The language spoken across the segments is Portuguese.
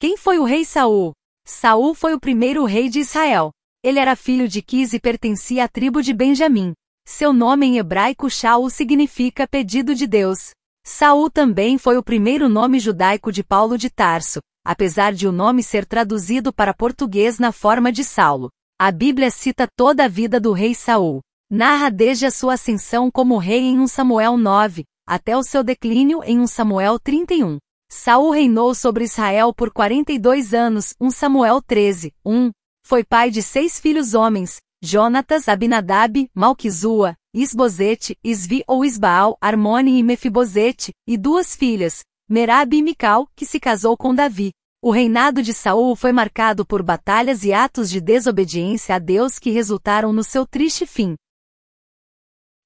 Quem foi o rei Saul? Saul foi o primeiro rei de Israel. Ele era filho de Quis e pertencia à tribo de Benjamim. Seu nome em hebraico Shaul significa pedido de Deus. Saul também foi o primeiro nome judaico de Paulo de Tarso, apesar de o nome ser traduzido para português na forma de Saulo. A Bíblia cita toda a vida do rei Saul. Narra desde a sua ascensão como rei em 1 Samuel 9, até o seu declínio em 1 Samuel 31. Saul reinou sobre Israel por 42 anos, 1 Samuel 13, 1. Foi pai de 6 filhos homens, Jonatas, Abinadab, Malquizua, Isbosete, Isvi ou Isbaal, Armone e Mefibosete, e 2 filhas, Merab e Mical, que se casou com Davi. O reinado de Saul foi marcado por batalhas e atos de desobediência a Deus que resultaram no seu triste fim.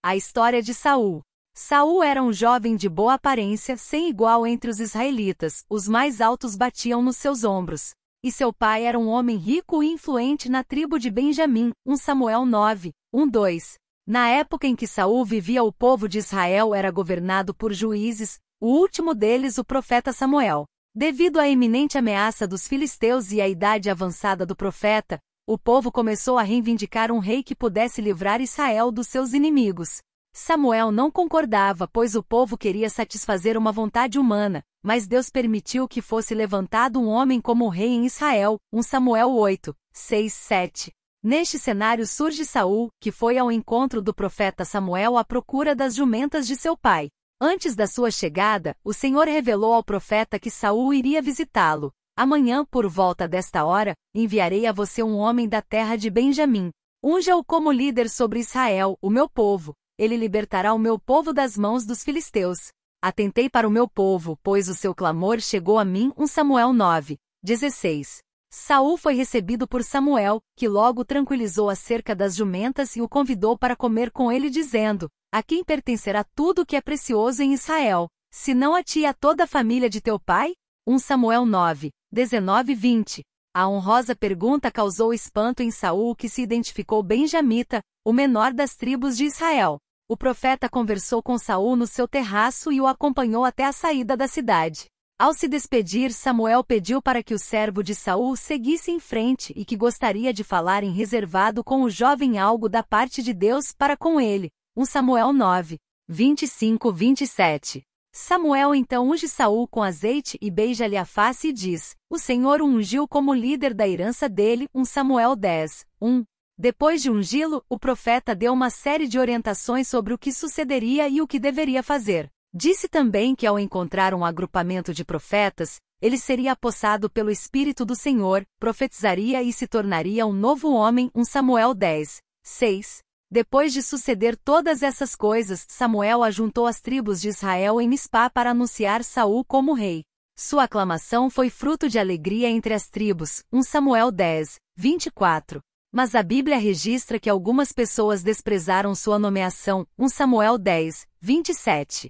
A história de Saul. Saul era um jovem de boa aparência, sem igual entre os israelitas, os mais altos batiam nos seus ombros. E seu pai era um homem rico e influente na tribo de Benjamim, 1 Samuel 9, 1-2. Na época em que Saul vivia, o povo de Israel era governado por juízes, o último deles o profeta Samuel. Devido à iminente ameaça dos filisteus e à idade avançada do profeta, o povo começou a reivindicar um rei que pudesse livrar Israel dos seus inimigos. Samuel não concordava, pois o povo queria satisfazer uma vontade humana, mas Deus permitiu que fosse levantado um homem como rei em Israel, 1 Samuel 8, 6, 7. Neste cenário surge Saul, que foi ao encontro do profeta Samuel à procura das jumentas de seu pai. Antes da sua chegada, o Senhor revelou ao profeta que Saul iria visitá-lo. Amanhã, por volta desta hora, enviarei a você um homem da terra de Benjamim. Unja-o como líder sobre Israel, o meu povo. Ele libertará o meu povo das mãos dos filisteus. Atentei para o meu povo, pois o seu clamor chegou a mim. 1 Samuel 9, 16. Saul foi recebido por Samuel, que logo tranquilizou acerca das jumentas e o convidou para comer com ele, dizendo: a quem pertencerá tudo o que é precioso em Israel, se não a ti e a toda a família de teu pai? 1 Samuel 9, 19 e 20. A honrosa pergunta causou espanto em Saul, que se identificou benjamita, o menor das tribos de Israel. O profeta conversou com Saul no seu terraço e o acompanhou até a saída da cidade. Ao se despedir, Samuel pediu para que o servo de Saul seguisse em frente e que gostaria de falar em reservado com o jovem algo da parte de Deus para com ele. 1 Samuel 9, 25-27. Samuel então unge Saul com azeite e beija-lhe a face e diz: o Senhor o ungiu como líder da herança dele. 1 Samuel 10, 1. Depois de ungí-lo, o profeta deu uma série de orientações sobre o que sucederia e o que deveria fazer. Disse também que ao encontrar um agrupamento de profetas, ele seria apossado pelo Espírito do Senhor, profetizaria e se tornaria um novo homem. 1 Samuel 10, 6. Depois de suceder todas essas coisas, Samuel ajuntou as tribos de Israel em Mispá para anunciar Saul como rei. Sua aclamação foi fruto de alegria entre as tribos. 1 Samuel 10, 24. Mas a Bíblia registra que algumas pessoas desprezaram sua nomeação. 1 Samuel 10, 27.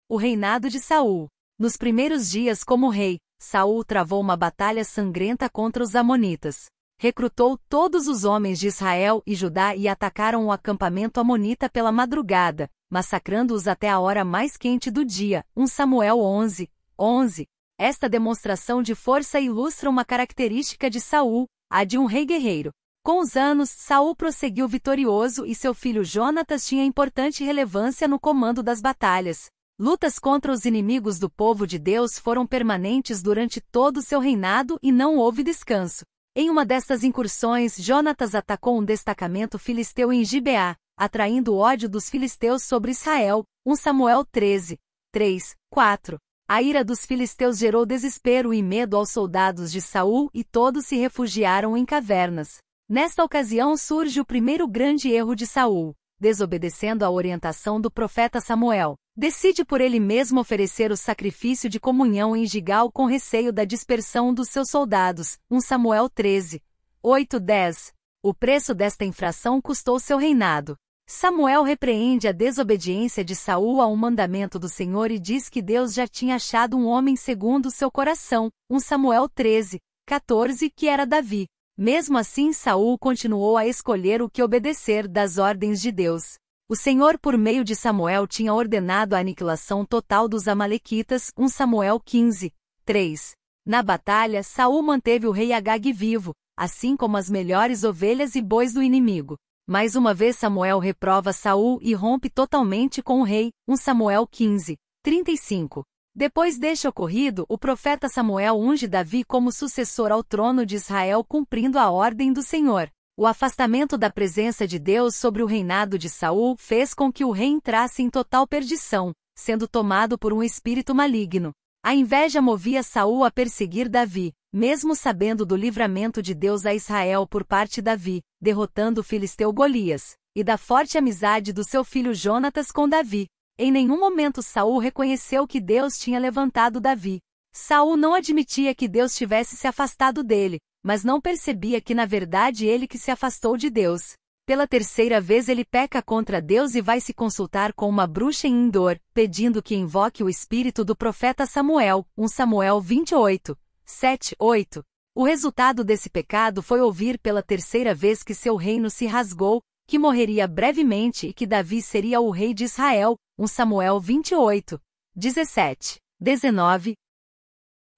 O reinado de Saul. Nos primeiros dias como rei, Saul travou uma batalha sangrenta contra os amonitas. Recrutou todos os homens de Israel e Judá e atacaram o acampamento amonita pela madrugada, massacrando-os até a hora mais quente do dia. 1 Samuel 11, 11. Esta demonstração de força ilustra uma característica de Saul, a de um rei guerreiro. Com os anos, Saul prosseguiu vitorioso e seu filho Jonatas tinha importante relevância no comando das batalhas. Lutas contra os inimigos do povo de Deus foram permanentes durante todo o seu reinado e não houve descanso. Em uma destas incursões, Jonatas atacou um destacamento filisteu em Gibeá, atraindo o ódio dos filisteus sobre Israel. 1 Samuel 13, 3, 4. A ira dos filisteus gerou desespero e medo aos soldados de Saul e todos se refugiaram em cavernas. Nesta ocasião surge o primeiro grande erro de Saul. Desobedecendo à orientação do profeta Samuel, decide por ele mesmo oferecer o sacrifício de comunhão em Gigal com receio da dispersão dos seus soldados. 1 Samuel 13, 8-10. O preço desta infração custou seu reinado. Samuel repreende a desobediência de Saul a um mandamento do Senhor e diz que Deus já tinha achado um homem segundo o seu coração. 1 Samuel 13, 14, que era Davi. Mesmo assim, Saul continuou a escolher o que obedecer das ordens de Deus. O Senhor, por meio de Samuel, tinha ordenado a aniquilação total dos amalequitas. 1 Samuel 15, 3. Na batalha, Saul manteve o rei Agag vivo, assim como as melhores ovelhas e bois do inimigo. Mais uma vez Samuel reprova Saul e rompe totalmente com o rei, 1 Samuel 15, 35. Depois deste ocorrido, o profeta Samuel unge Davi como sucessor ao trono de Israel cumprindo a ordem do Senhor. O afastamento da presença de Deus sobre o reinado de Saul fez com que o rei entrasse em total perdição, sendo tomado por um espírito maligno. A inveja movia Saul a perseguir Davi, mesmo sabendo do livramento de Deus a Israel por parte de Davi, derrotando o filisteu Golias, e da forte amizade do seu filho Jonatas com Davi. Em nenhum momento Saul reconheceu que Deus tinha levantado Davi. Saul não admitia que Deus tivesse se afastado dele, mas não percebia que na verdade ele que se afastou de Deus. Pela terceira vez ele peca contra Deus e vai se consultar com uma bruxa em Endor, pedindo que invoque o espírito do profeta Samuel, 1 Samuel 28, 7, 8. O resultado desse pecado foi ouvir pela terceira vez que seu reino se rasgou, que morreria brevemente e que Davi seria o rei de Israel, 1 Samuel 28, 17, 19.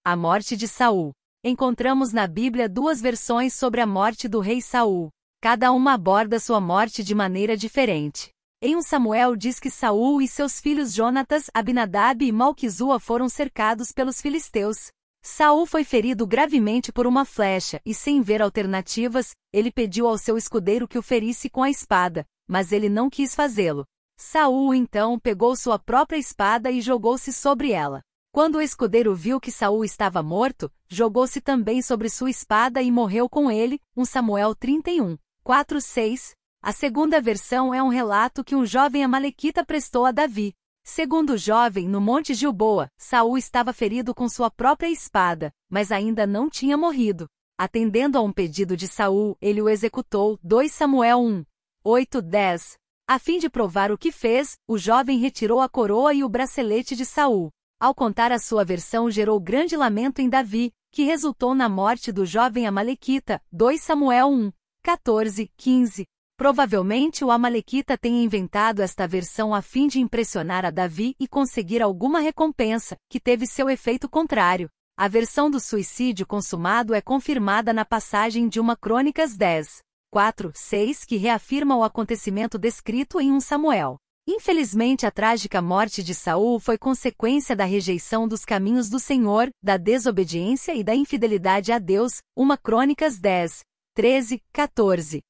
A morte de Saul. Encontramos na Bíblia duas versões sobre a morte do rei Saul. Cada uma aborda sua morte de maneira diferente. Em 1 Samuel diz que Saul e seus filhos Jonatas, Abinadab e Malquizua foram cercados pelos filisteus. Saul foi ferido gravemente por uma flecha e, sem ver alternativas, ele pediu ao seu escudeiro que o ferisse com a espada, mas ele não quis fazê-lo. Saul então pegou sua própria espada e jogou-se sobre ela. Quando o escudeiro viu que Saul estava morto, jogou-se também sobre sua espada e morreu com ele, 1 Samuel 31, 4, 6. A segunda versão é um relato que um jovem amalequita prestou a Davi. Segundo o jovem, no Monte Gilboa, Saul estava ferido com sua própria espada, mas ainda não tinha morrido. Atendendo a um pedido de Saul, ele o executou, 2 Samuel 1, 8, 10. A fim de provar o que fez, o jovem retirou a coroa e o bracelete de Saul. Ao contar a sua versão gerou grande lamento em Davi, que resultou na morte do jovem amalequita, 2 Samuel 1, 14, 15. Provavelmente o amalequita tenha inventado esta versão a fim de impressionar a Davi e conseguir alguma recompensa, que teve seu efeito contrário. A versão do suicídio consumado é confirmada na passagem de 1 Crônicas 10, 4, 6 que reafirma o acontecimento descrito em 1 Samuel. Infelizmente a trágica morte de Saul foi consequência da rejeição dos caminhos do Senhor, da desobediência e da infidelidade a Deus, 1 Crônicas 10, 13, 14.